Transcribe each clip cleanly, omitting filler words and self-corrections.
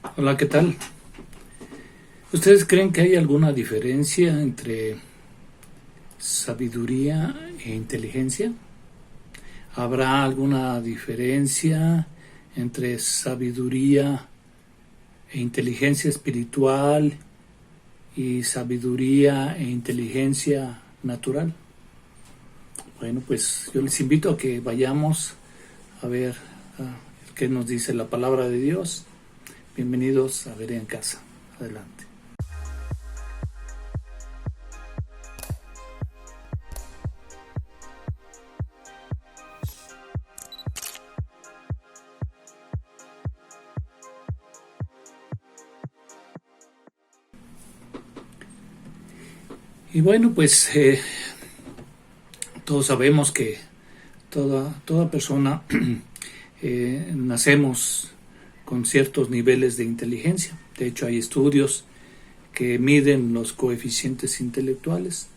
Hola, ¿qué tal? ¿Ustedes creen que hay alguna diferencia entre sabiduría e inteligencia? ¿Habrá alguna diferencia entre sabiduría e inteligencia espiritual y sabiduría e inteligencia natural? Bueno, pues yo les invito a que vayamos a ver qué nos dice la palabra de Dios. Bienvenidos a Berea en Casa. Adelante. Y bueno, pues todos sabemos que toda persona nacemos con ciertos niveles de inteligencia. De hecho, hay estudios que miden los coeficientes intelectuales.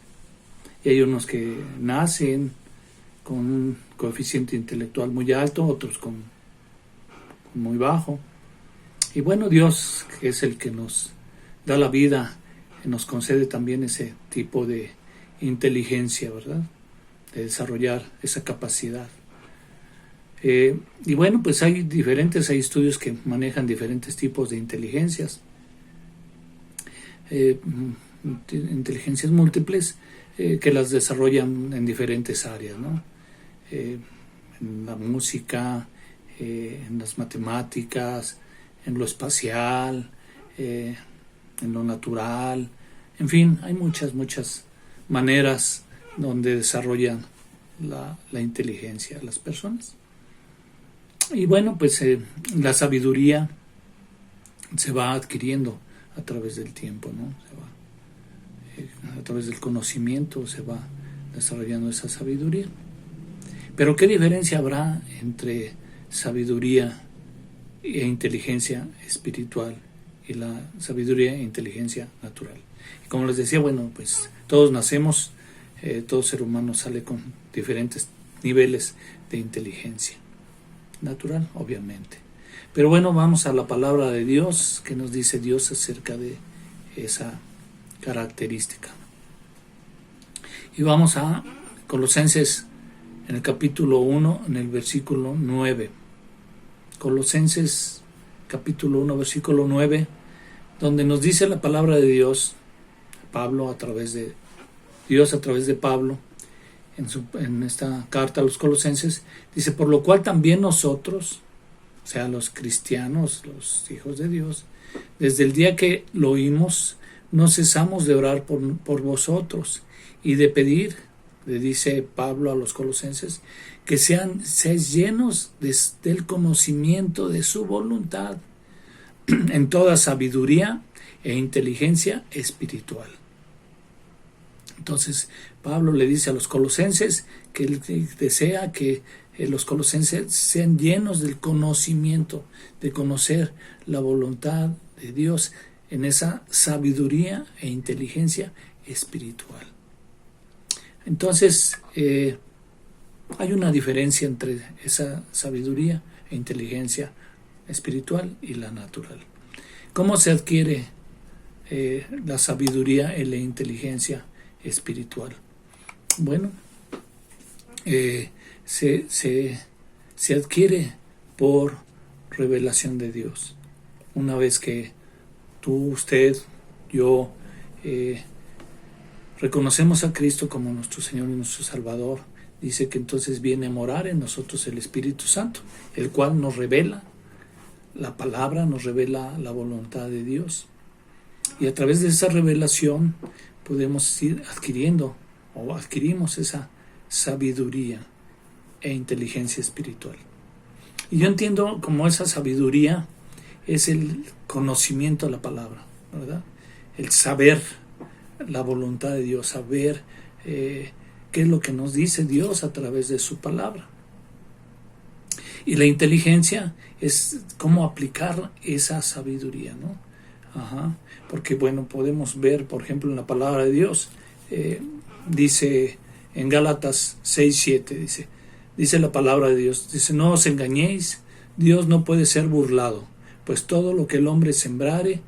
Y hay unos que nacen con un coeficiente intelectual muy alto, otros con muy bajo. Y bueno, Dios, que es el que nos da la vida, nos concede también ese tipo de inteligencia, ¿verdad? De desarrollar esa capacidad. Y bueno, pues hay estudios que manejan diferentes tipos de inteligencias. Inteligencias múltiples que las desarrollan en diferentes áreas, ¿no? En la música, en las matemáticas, en lo espacial, en lo natural, en fin, hay muchas maneras donde desarrollan la inteligencia las personas. Y bueno, pues la sabiduría se va adquiriendo a través del tiempo, ¿no? A través del conocimiento se va desarrollando esa sabiduría. Pero ¿qué diferencia habrá entre sabiduría e inteligencia espiritual y la sabiduría e inteligencia natural? Y como les decía, bueno, pues todos nacemos, todo ser humano sale con diferentes niveles de inteligencia natural, obviamente. Pero bueno, vamos a la palabra de Dios, que nos dice Dios acerca de esa característica. Y vamos a Colosenses en el capítulo 1, en el versículo 9. Colosenses capítulo 1, versículo 9, donde nos dice la palabra de Dios, Pablo a través de Pablo, en esta carta a los colosenses, dice: por lo cual también nosotros, o sea, los cristianos, los hijos de Dios, desde el día que lo oímos, no cesamos de orar por vosotros y de pedir, le dice Pablo a los colosenses, que seáis llenos del conocimiento de su voluntad, en toda sabiduría e inteligencia espiritual. Entonces, Pablo le dice a los colosenses que él desea que los colosenses sean llenos del conocimiento, de conocer la voluntad de Dios en esa sabiduría e inteligencia espiritual. Entonces, hay una diferencia entre esa sabiduría e inteligencia espiritual y la natural. ¿Cómo se adquiere la sabiduría y la inteligencia espiritual? Bueno, se adquiere por revelación de Dios. Una vez que tú, usted, yo reconocemos a Cristo como nuestro Señor y nuestro Salvador, dice que entonces viene a morar en nosotros el Espíritu Santo, el cual nos revela la palabra, nos revela la voluntad de Dios. Y a través de esa revelación podemos ir adquirimos esa sabiduría e inteligencia espiritual. Y yo entiendo como esa sabiduría es el conocimiento de la palabra, ¿verdad? El saber la voluntad de Dios, saber qué es lo que nos dice Dios a través de su palabra. Y la inteligencia es cómo aplicar esa sabiduría, ¿no? Porque bueno, podemos ver, por ejemplo, en la palabra de Dios, dice en Gálatas 6:7, dice la palabra de Dios, dice: no os engañéis, Dios no puede ser burlado, pues todo lo que el hombre sembrare,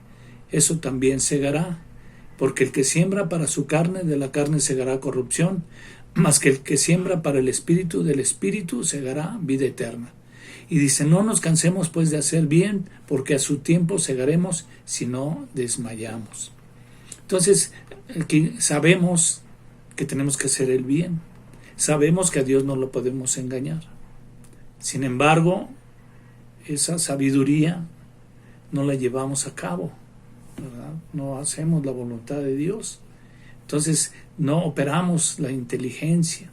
eso también segará. Porque el que siembra para su carne, de la carne segará corrupción, mas que el que siembra para el Espíritu, del Espíritu segará vida eterna. Y dice, no nos cansemos pues de hacer bien, porque a su tiempo segaremos si no desmayamos. Entonces, sabemos que tenemos que hacer el bien. Sabemos que a Dios no lo podemos engañar. Sin embargo, esa sabiduría no la llevamos a cabo, ¿verdad? No hacemos la voluntad de Dios. Entonces, no operamos la inteligencia,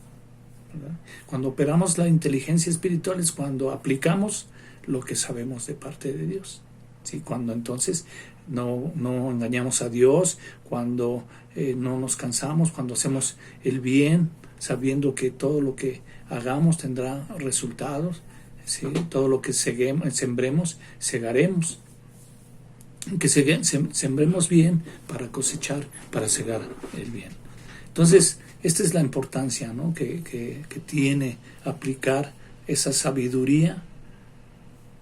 ¿verdad? Cuando operamos la inteligencia espiritual es cuando aplicamos lo que sabemos de parte de Dios. ¿Sí? Cuando entonces no engañamos a Dios, cuando no nos cansamos, cuando hacemos el bien, sabiendo que todo lo que hagamos tendrá resultados, ¿sí? Todo lo que sembremos, segaremos. Que sembremos bien para cosechar, para segar el bien. Entonces, esta es la importancia, ¿no? que tiene aplicar esa sabiduría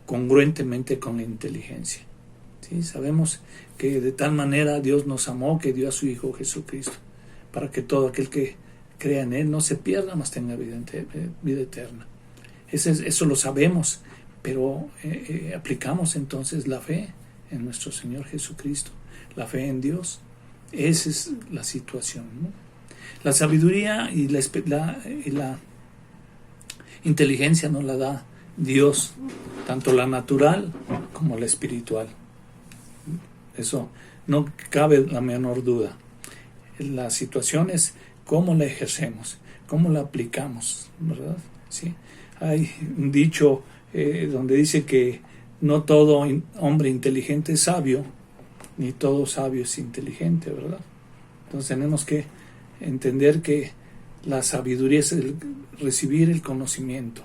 congruentemente con la inteligencia. ¿Sí? Sabemos que de tal manera Dios nos amó que dio a su Hijo Jesucristo, para que todo aquel que crea en Él no se pierda, mas tenga vida eterna. Eso lo sabemos, pero aplicamos entonces la fe en nuestro Señor Jesucristo, la fe en Dios. Esa es la situación, ¿no? La sabiduría y la inteligencia nos la da Dios, tanto la natural como la espiritual. Eso no cabe la menor duda. La situación es cómo la ejercemos, cómo la aplicamos, ¿verdad? ¿Sí? Hay un dicho donde dice que no todo hombre inteligente es sabio, ni todo sabio es inteligente, ¿verdad? Entonces tenemos que entender que la sabiduría es recibir el conocimiento,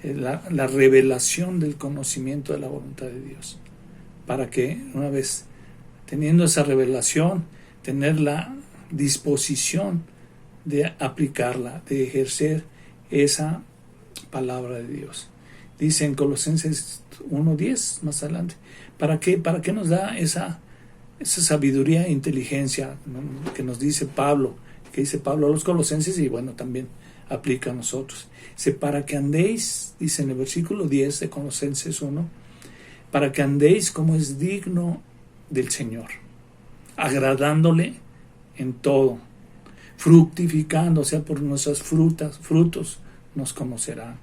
la revelación del conocimiento de la voluntad de Dios, para que una vez teniendo esa revelación, tener la disposición de aplicarla, de ejercer esa palabra de Dios. Dice en Colosenses 1:10, más adelante, ¿para qué nos da esa sabiduría e inteligencia que nos dice Pablo, que dice Pablo a los colosenses y bueno, también aplica a nosotros? Dice, para que andéis, dice en el versículo 10 de Colosenses 1, para que andéis como es digno del Señor, agradándole en todo, fructificando, o sea, por nuestras frutos nos conocerán,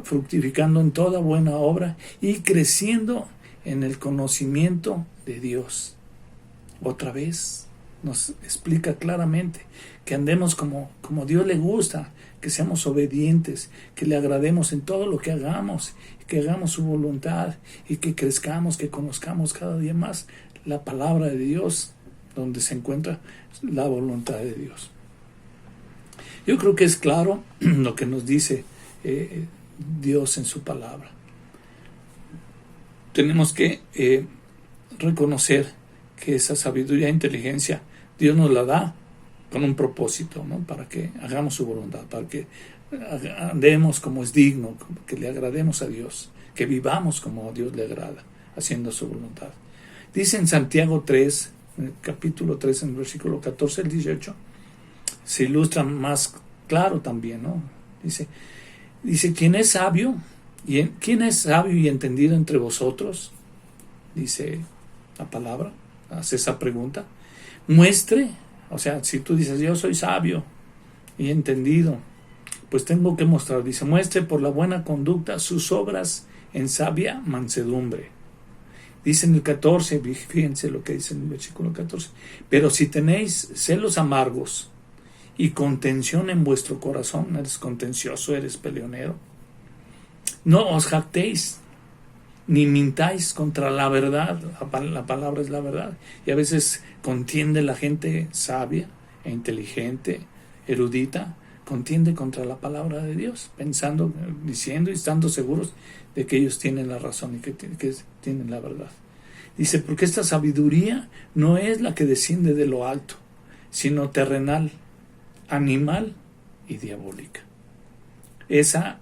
fructificando en toda buena obra y creciendo en el conocimiento de Dios. Otra vez nos explica claramente que andemos como Dios le gusta, que seamos obedientes, que le agrademos en todo lo que hagamos, que hagamos su voluntad y que crezcamos, que conozcamos cada día más la palabra de Dios, donde se encuentra la voluntad de Dios. Yo creo que es claro lo que nos dice Dios en su palabra. Tenemos que reconocer que esa sabiduría e inteligencia Dios nos la da con un propósito, ¿no? Para que hagamos su voluntad, para que andemos como es digno, que le agrademos a Dios, que vivamos como a Dios le agrada, haciendo su voluntad. Dice en Santiago 3, en el capítulo 3, en el versículo 14 al 18, se ilustra más claro también, ¿no? Dice, ¿quién es sabio y entendido entre vosotros? Dice la palabra, hace esa pregunta. Muestre, o sea, si tú dices, yo soy sabio y entendido, pues tengo que mostrar, dice, muestre por la buena conducta sus obras en sabia mansedumbre. Dice en el 14, fíjense lo que dice en el versículo 14, pero si tenéis celos amargos y contención en vuestro corazón, eres contencioso, eres peleonero, no os jactéis, ni mintáis contra la verdad. La palabra es la verdad. Y a veces contiende la gente sabia e inteligente, erudita, contiende contra la palabra de Dios, pensando, diciendo y estando seguros de que ellos tienen la razón y que tienen la verdad. Dice, porque esta sabiduría no es la que desciende de lo alto, sino terrenal, animal y diabólica. Esa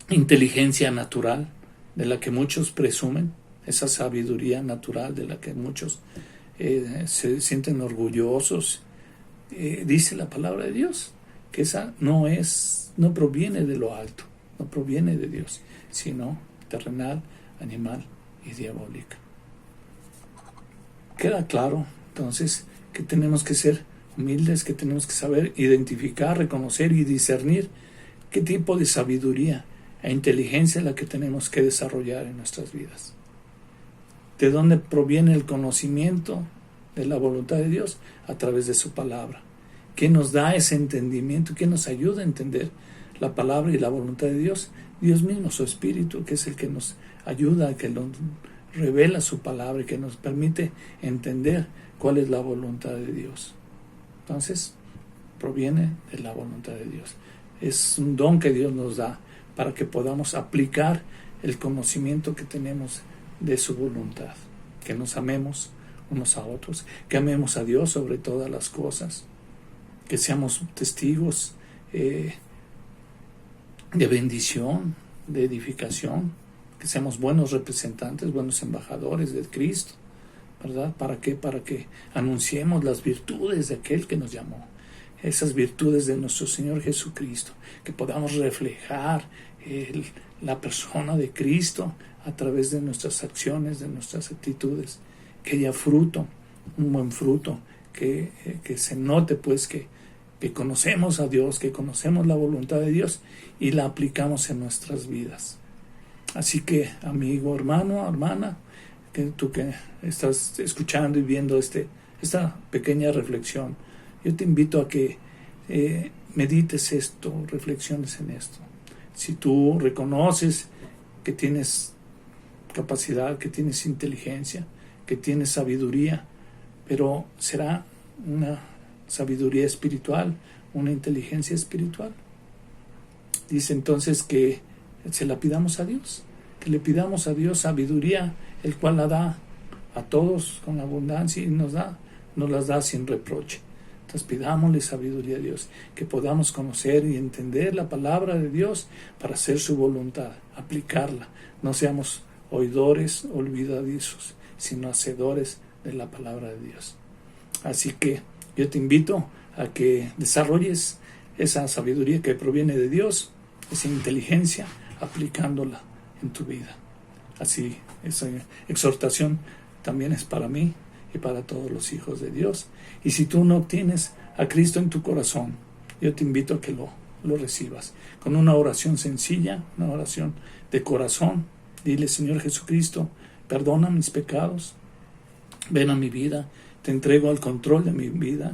inteligencia natural de la que muchos presumen, esa sabiduría natural de la que muchos se sienten orgullosos. Dice la palabra de Dios que esa no proviene de lo alto, no proviene de Dios, sino terrenal, animal y diabólica. Queda claro entonces que tenemos que ser humildes, que tenemos que saber identificar, reconocer y discernir qué tipo de sabiduría e inteligencia es la que tenemos que desarrollar en nuestras vidas. ¿De dónde proviene el conocimiento de la voluntad de Dios? A través de su palabra. ¿Qué nos da ese entendimiento? ¿Qué nos ayuda a entender la palabra y la voluntad de Dios? Dios mismo, su Espíritu, que es el que nos ayuda, que nos revela su palabra y que nos permite entender cuál es la voluntad de Dios. Entonces, proviene de la voluntad de Dios. Es un don que Dios nos da para que podamos aplicar el conocimiento que tenemos de su voluntad. Que nos amemos unos a otros, que amemos a Dios sobre todas las cosas, que seamos testigos de bendición, de edificación, que seamos buenos representantes, buenos embajadores de Cristo, ¿verdad? ¿Para qué? Para que anunciemos las virtudes de aquel que nos llamó, esas virtudes de nuestro Señor Jesucristo, que podamos reflejar la persona de Cristo a través de nuestras acciones, de nuestras actitudes, que haya fruto, un buen fruto, que se note pues que conocemos a Dios, que conocemos la voluntad de Dios y la aplicamos en nuestras vidas. Así que, amigo, hermano, hermana, que tú que estás escuchando y viendo esta pequeña reflexión, yo te invito a que medites esto, reflexiones en esto. Si tú reconoces que tienes capacidad, que tienes inteligencia, que tienes sabiduría, pero será una sabiduría espiritual, una inteligencia espiritual. Dice entonces que se la pidamos a Dios, que le pidamos a Dios sabiduría, el cual la da a todos con abundancia y nos las da sin reproche. Entonces pidámosle sabiduría a Dios, que podamos conocer y entender la palabra de Dios para hacer su voluntad, aplicarla. No seamos oidores olvidadizos, sino hacedores de la palabra de Dios. Así que yo te invito a que desarrolles esa sabiduría que proviene de Dios, esa inteligencia, aplicándola en tu vida. Así, esa exhortación también es para mí y para todos los hijos de Dios. Y si tú no tienes a Cristo en tu corazón, yo te invito a que lo recibas con una oración sencilla, una oración de corazón. Dile: Señor Jesucristo, perdona mis pecados, ven a mi vida, te entrego al control de mi vida.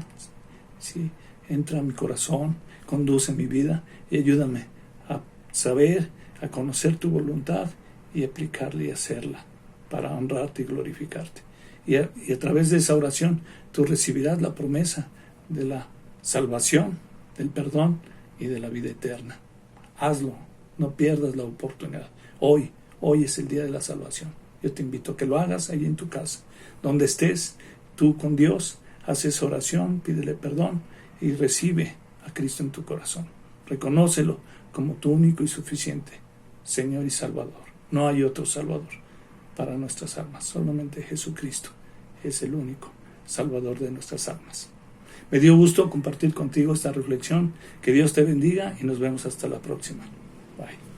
Sí, entra a mi corazón, conduce mi vida y ayúdame a saber, a conocer tu voluntad y aplicarla y hacerla para honrarte y glorificarte. Y a través de esa oración tú recibirás la promesa de la salvación, del perdón y de la vida eterna. Hazlo, no pierdas la oportunidad. Hoy es el día de la salvación. Yo te invito a que lo hagas ahí en tu casa, donde estés, tú con Dios, haces oración, pídele perdón y recibe a Cristo en tu corazón. Reconócelo como tu único y suficiente Señor y Salvador. No hay otro Salvador para nuestras almas, solamente Jesucristo es el único Salvador de nuestras almas. Me dio gusto compartir contigo esta reflexión. Que Dios te bendiga y nos vemos hasta la próxima. Bye.